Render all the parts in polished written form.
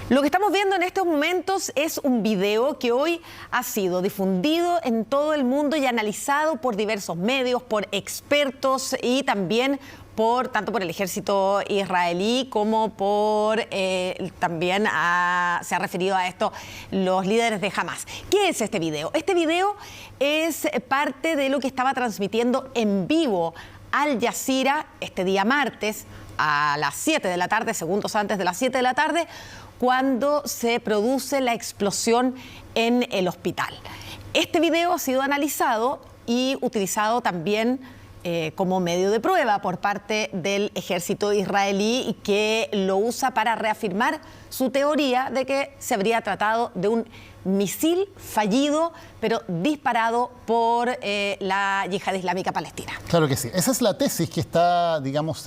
Lo que estamos viendo en estos momentos es un video que hoy ha sido difundido en todo el mundo y analizado por diversos medios, por expertos y también tanto por el ejército israelí como por también se ha referido a esto los líderes de Hamas. ¿Qué es este video? Este video es parte de lo que estaba transmitiendo en vivo Al Jazeera este día martes a las 7 de la tarde, segundos antes de las 7 de la tarde, cuando se produce la explosión en el hospital. Este video ha sido analizado y utilizado también como medio de prueba por parte del ejército israelí, que lo usa para reafirmar su teoría de que se habría tratado de un misil fallido, pero disparado por la Yihad Islámica Palestina. Claro que sí. Esa es la tesis que está, digamos,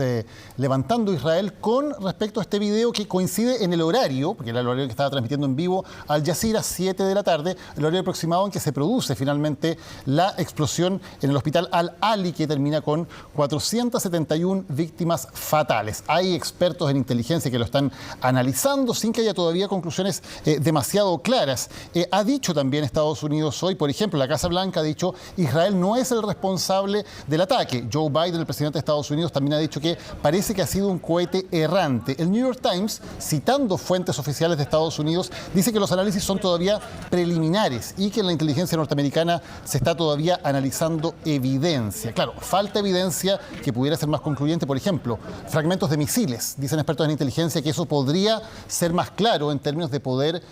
levantando Israel con respecto a este video, que coincide en el horario, porque era el horario que estaba transmitiendo en vivo Al Jazeera, 7 de la tarde, el horario aproximado en que se produce finalmente la explosión en el hospital Al-Ali, que termina con 471 víctimas fatales. Hay expertos en inteligencia que lo están analizando sin que haya todavía conclusiones demasiado claras. Ha dicho también Estados Unidos hoy, por ejemplo, la Casa Blanca ha dicho Israel no es el responsable del ataque. Joe Biden, el presidente de Estados Unidos, también ha dicho que parece que ha sido un cohete errante. El New York Times, citando fuentes oficiales de Estados Unidos, dice que los análisis son todavía preliminares y que en la inteligencia norteamericana se está todavía analizando evidencia. Claro, falta evidencia que pudiera ser más concluyente. Por ejemplo, fragmentos de misiles. Dicen expertos en inteligencia que eso podría ser más claro en términos de poder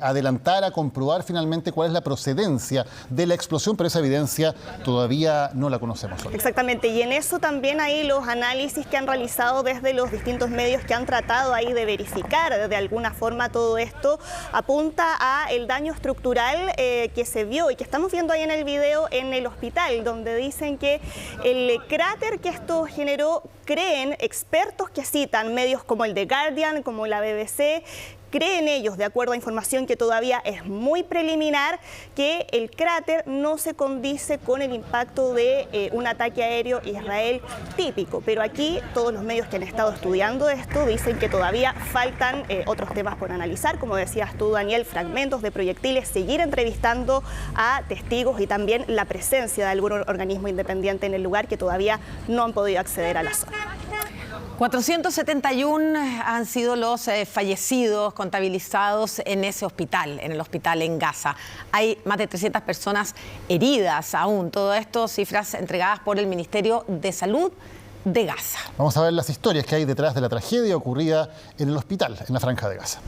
adelantar a comprobar finalmente cuál es la procedencia de la explosión, pero esa evidencia todavía no la conocemos hoy. Exactamente, y en eso también hay los análisis que han realizado desde los distintos medios que han tratado ahí de verificar de alguna forma todo esto, apunta a el daño estructural que se vio y que estamos viendo ahí en el video en el hospital, donde dicen que el cráter que esto generó, creen expertos que citan medios como el The Guardian, como la BBC, creen ellos, de acuerdo a información que todavía es muy preliminar, que el cráter no se condice con el impacto de un ataque aéreo Israel típico. Pero aquí todos los medios que han estado estudiando esto dicen que todavía faltan otros temas por analizar, como decías tú, Daniel, fragmentos de proyectiles, seguir entrevistando a testigos y también la presencia de algún organismo independiente en el lugar que todavía no han podido acceder a la zona. 471 han sido los fallecidos contabilizados en ese hospital, en el hospital en Gaza. Hay más de 300 personas heridas aún. Todo esto, cifras entregadas por el Ministerio de Salud de Gaza. Vamos a ver las historias que hay detrás de la tragedia ocurrida en el hospital, en la Franja de Gaza.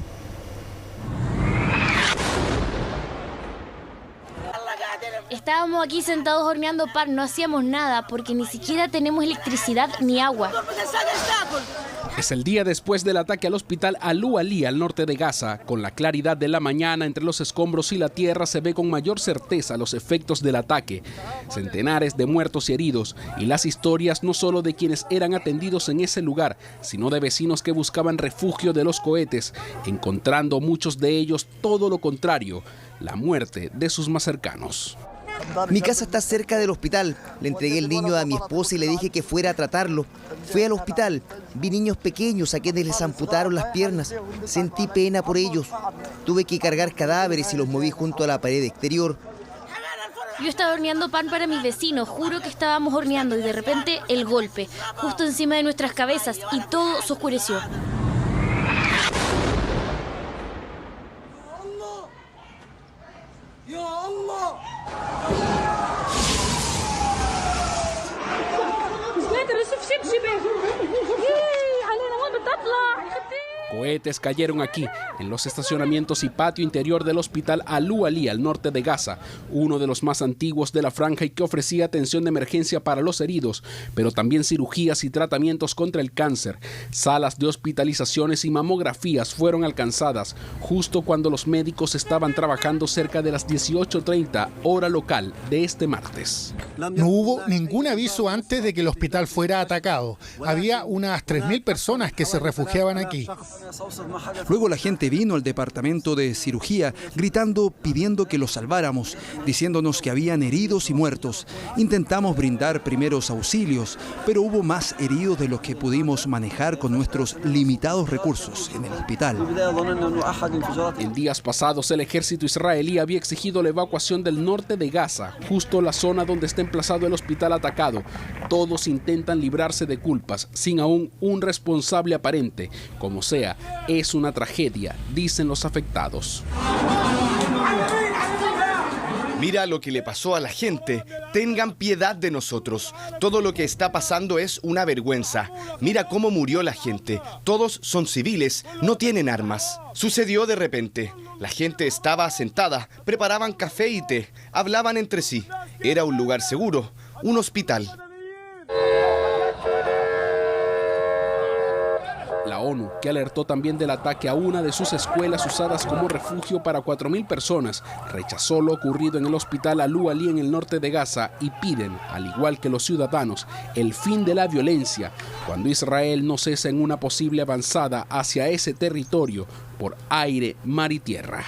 Estábamos aquí sentados horneando pan, no hacíamos nada porque ni siquiera tenemos electricidad ni agua. Es el día después del ataque al hospital Al-Ali al norte de Gaza. Con la claridad de la mañana entre los escombros y la tierra se ve con mayor certeza los efectos del ataque. Centenares de muertos y heridos, y las historias no solo de quienes eran atendidos en ese lugar, sino de vecinos que buscaban refugio de los cohetes, encontrando muchos de ellos todo lo contrario, la muerte de sus más cercanos. Mi casa está cerca del hospital. Le entregué el niño a mi esposa y le dije que fuera a tratarlo. Fui al hospital, vi niños pequeños a quienes les amputaron las piernas. Sentí pena por ellos. Tuve que cargar cadáveres y los moví junto a la pared exterior. Yo estaba horneando pan para mis vecinos, juro que estábamos horneando y de repente el golpe, justo encima de nuestras cabezas, y todo se oscureció. Cohetes cayeron aquí, en los estacionamientos y patio interior del hospital Al-Ali al norte de Gaza, uno de los más antiguos de la franja y que ofrecía atención de emergencia para los heridos, pero también cirugías y tratamientos contra el cáncer. Salas de hospitalizaciones y mamografías fueron alcanzadas justo cuando los médicos estaban trabajando cerca de las 18:30 hora local de este martes. No hubo ningún aviso antes de que el hospital fuera atacado. Había unas 3.000 personas que se refugiaban aquí. Luego la gente vino al departamento de cirugía gritando, pidiendo que los salváramos, diciéndonos que habían heridos y muertos. Intentamos brindar primeros auxilios, pero hubo más heridos de los que pudimos manejar con nuestros limitados recursos en el hospital. En días pasados, el ejército israelí había exigido la evacuación del norte de Gaza, justo la zona donde está emplazado el hospital atacado. Todos intentan librarse de culpas, sin aún un responsable aparente. Como sea, es una tragedia, dicen los afectados. Mira lo que le pasó a la gente. Tengan piedad de nosotros. Todo lo que está pasando es una vergüenza. Mira cómo murió la gente. Todos son civiles, no tienen armas. Sucedió de repente. La gente estaba sentada, preparaban café y té, hablaban entre sí. Era un lugar seguro, un hospital. La ONU, que alertó también del ataque a una de sus escuelas usadas como refugio para 4.000 personas, rechazó lo ocurrido en el hospital Al-Ali en el norte de Gaza y piden, al igual que los ciudadanos, el fin de la violencia cuando Israel no cesa en una posible avanzada hacia ese territorio por aire, mar y tierra.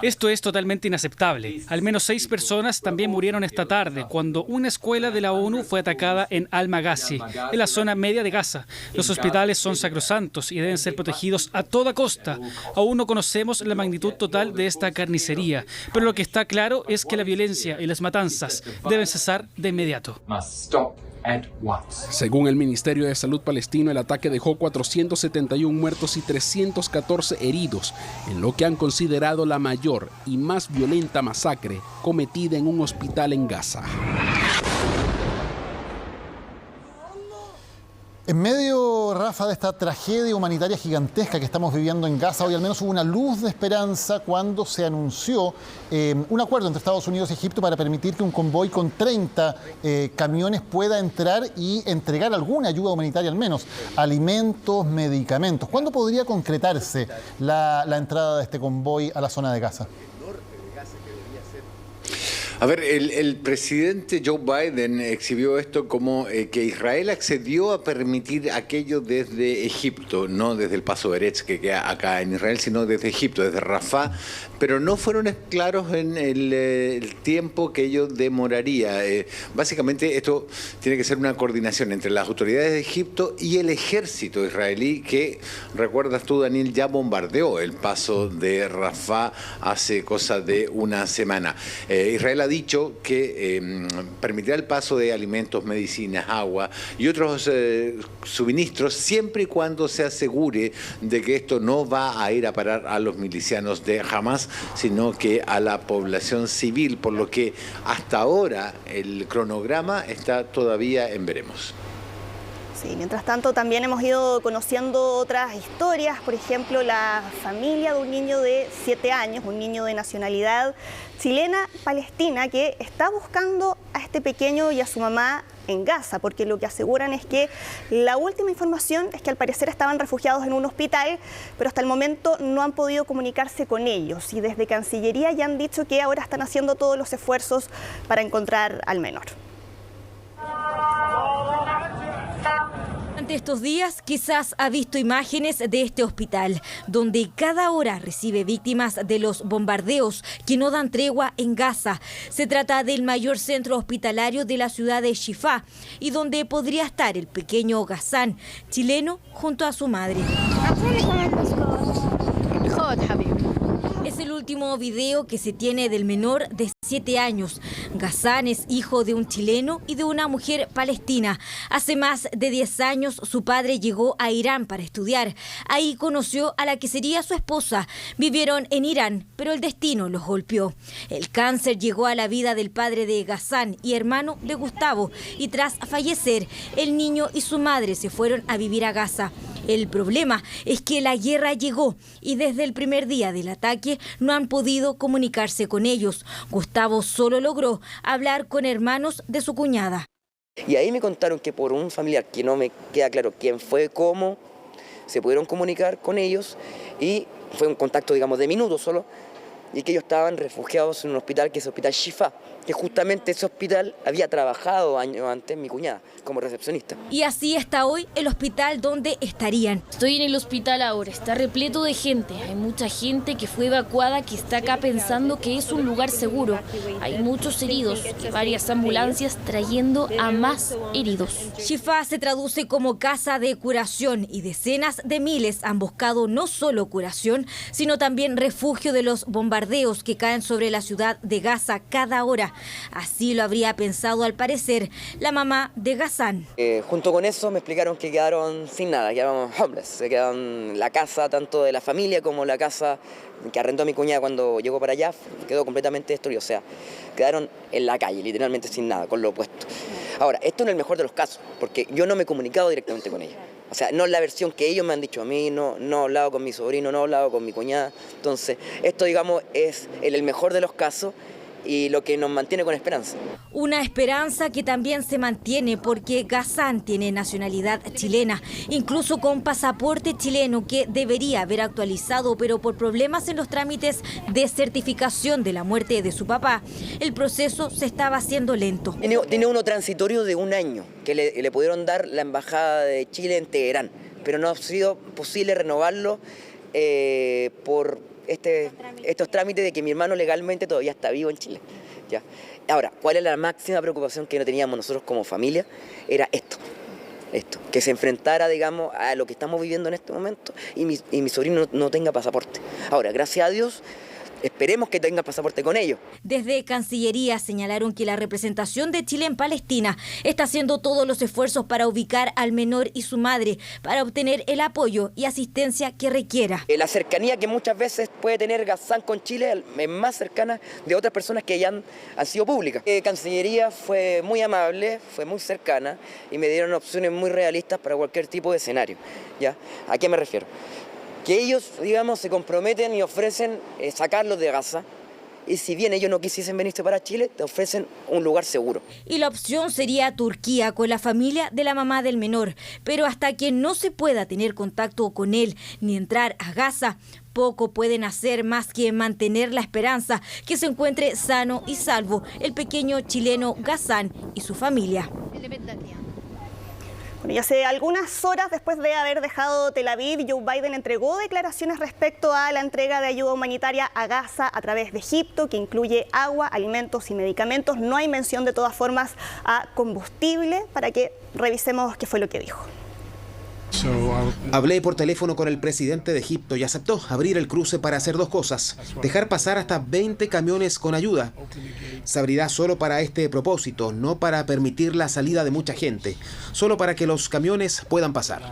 Esto es totalmente inaceptable. Al menos 6 personas también murieron esta tarde cuando una escuela de la ONU fue atacada en Al-Maghazi, en la zona media de Gaza. Los hospitales son sacrosantos y deben ser protegidos a toda costa. Aún no conocemos la magnitud total de esta carnicería, pero lo que está claro es que la violencia y las matanzas deben cesar de inmediato. Según el Ministerio de Salud palestino, el ataque dejó 471 muertos y 314 heridos, en lo que han considerado la mayor y más violenta masacre cometida en un hospital en Gaza. En medio, Rafa, de esta tragedia humanitaria gigantesca que estamos viviendo en Gaza, hoy al menos hubo una luz de esperanza cuando se anunció un acuerdo entre Estados Unidos y Egipto para permitir que un convoy con 30 camiones pueda entrar y entregar alguna ayuda humanitaria, al menos alimentos, medicamentos. ¿Cuándo podría concretarse la entrada de este convoy a la zona de Gaza? A ver, el presidente Joe Biden exhibió esto como que Israel accedió a permitir aquello desde Egipto, no desde el Paso Eretz que queda acá en Israel, sino desde Egipto, desde Rafah, pero no fueron claros en el tiempo que ello demoraría. Básicamente esto tiene que ser una coordinación entre las autoridades de Egipto y el ejército israelí que, recuerdas tú, Daniel, ya bombardeó el paso de Rafah hace cosa de una semana. Israel ha dicho que permitirá el paso de alimentos, medicinas, agua y otros suministros siempre y cuando se asegure de que esto no va a ir a parar a los milicianos de Hamas, sino que a la población civil, por lo que hasta ahora el cronograma está todavía en veremos. Sí, mientras tanto también hemos ido conociendo otras historias, por ejemplo la familia de un niño de 7 años, un niño de nacionalidad chilena-palestina que está buscando a este pequeño y a su mamá en Gaza, porque lo que aseguran es que la última información es que al parecer estaban refugiados en un hospital, pero hasta el momento no han podido comunicarse con ellos y desde Cancillería ya han dicho que ahora están haciendo todos los esfuerzos para encontrar al menor. Durante estos días quizás ha visto imágenes de este hospital, donde cada hora recibe víctimas de los bombardeos que no dan tregua en Gaza. Se trata del mayor centro hospitalario de la ciudad de Shifa y donde podría estar el pequeño Ghassan, chileno, junto a su madre. Es el último video que se tiene del menor de 7 años. Ghassan es hijo de un chileno y de una mujer palestina. Hace más de 10 años su padre llegó a Irán para estudiar. Ahí conoció a la que sería su esposa. Vivieron en Irán, pero el destino los golpeó. El cáncer llegó a la vida del padre de Ghassan y hermano de Gustavo. Y tras fallecer, el niño y su madre se fueron a vivir a Gaza. El problema es que la guerra llegó y desde el primer día del ataque no han podido comunicarse con ellos. Gustavo solo logró hablar con hermanos de su cuñada. Y ahí me contaron que por un familiar, que no me queda claro quién fue, cómo, se pudieron comunicar con ellos y fue un contacto, digamos, de minutos solo. y que ellos estaban refugiados en un hospital que es el Hospital Shifa, que justamente ese hospital había trabajado años antes mi cuñada como recepcionista. Y así está hoy el hospital donde estarían. Estoy en el hospital ahora, está repleto de gente. Hay mucha gente que fue evacuada, que está acá pensando que es un lugar seguro. Hay muchos heridos y varias ambulancias trayendo a más heridos. Shifa se traduce como casa de curación y decenas de miles han buscado no solo curación, sino también refugio de los bombardeos que caen sobre la ciudad de Gaza cada hora. Así lo habría pensado al parecer la mamá de Ghassan. Junto con eso me explicaron que quedaron sin nada, quedaron homeless, se quedaron la casa tanto de la familia como la casa que arrendó mi cuñada cuando llegó para allá, quedó completamente destruida, o sea, quedaron en la calle, literalmente sin nada, con lo opuesto. Ahora, esto no es el mejor de los casos, porque yo no me he comunicado directamente con ella. O sea, no es la versión que ellos me han dicho a mí, no he hablado con mi sobrino, no he hablado con mi cuñada. Entonces, esto, digamos, es el mejor de los casos y lo que nos mantiene con esperanza. Una esperanza que también se mantiene porque Ghassan tiene nacionalidad chilena, incluso con pasaporte chileno que debería haber actualizado, pero por problemas en los trámites de certificación de la muerte de su papá, el proceso se estaba haciendo lento. Tiene uno transitorio de 1 año que le pudieron dar la Embajada de Chile en Teherán, pero no ha sido posible renovarlo por estos trámites de que mi hermano legalmente todavía está vivo en Chile. ¿Ya? Ahora, ¿cuál es la máxima preocupación que no teníamos nosotros como familia? Era esto, que se enfrentara, digamos, a lo que estamos viviendo en este momento y mi sobrino no tenga pasaporte. Ahora, gracias a Dios, esperemos que tenga pasaporte con ellos. Desde Cancillería señalaron que la representación de Chile en Palestina está haciendo todos los esfuerzos para ubicar al menor y su madre, para obtener el apoyo y asistencia que requiera. La cercanía que muchas veces puede tener Ghassan con Chile es más cercana de otras personas que ya han sido públicas. Cancillería fue muy amable, fue muy cercana y me dieron opciones muy realistas para cualquier tipo de escenario. ¿Ya? ¿A qué me refiero? Que ellos, digamos, se comprometen y ofrecen sacarlos de Gaza. Y si bien ellos no quisiesen venirse para Chile, te ofrecen un lugar seguro. Y la opción sería Turquía con la familia de la mamá del menor. Pero hasta que no se pueda tener contacto con él ni entrar a Gaza, poco pueden hacer más que mantener la esperanza que se encuentre sano y salvo el pequeño chileno Ghassan y su familia. Bueno, y hace algunas horas después de haber dejado Tel Aviv, Joe Biden entregó declaraciones respecto a la entrega de ayuda humanitaria a Gaza a través de Egipto, que incluye agua, alimentos y medicamentos. No hay mención de todas formas a combustible, para que revisemos qué fue lo que dijo. Hablé por teléfono con el presidente de Egipto y aceptó abrir el cruce para hacer 2 cosas. Dejar pasar hasta 20 camiones con ayuda. Se abrirá solo para este propósito, no para permitir la salida de mucha gente, solo para que los camiones puedan pasar.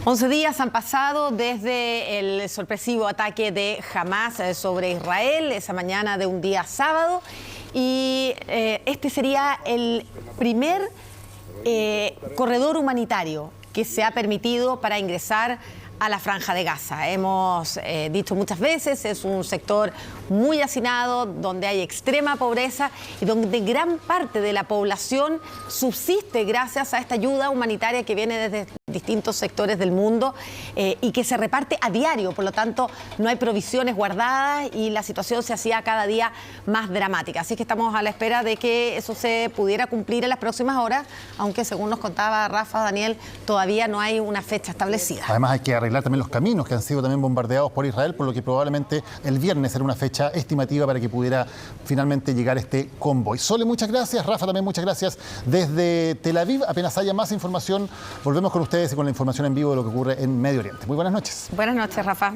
11 días han pasado desde el sorpresivo ataque de Hamas sobre Israel, esa mañana de un día sábado. Y este sería el primer corredor humanitario que se ha permitido para ingresar a la Franja de Gaza. Hemos dicho muchas veces, es un sector muy hacinado, donde hay extrema pobreza y donde gran parte de la población subsiste gracias a esta ayuda humanitaria que viene desde distintos sectores del mundo y que se reparte a diario. Por lo tanto, no hay provisiones guardadas y la situación se hacía cada día más dramática. Así que estamos a la espera de que eso se pudiera cumplir en las próximas horas, aunque según nos contaba Rafa, Daniel, todavía no hay una fecha establecida. Además hay que arreglar también los caminos que han sido también bombardeados por Israel, por lo que probablemente el viernes será una fecha estimativa para que pudiera finalmente llegar este convoy. Sole, muchas gracias. Rafa, también muchas gracias desde Tel Aviv. Apenas haya más información, volvemos con ustedes y con la información en vivo de lo que ocurre en Medio Oriente. Muy buenas noches. Buenas noches, Rafa.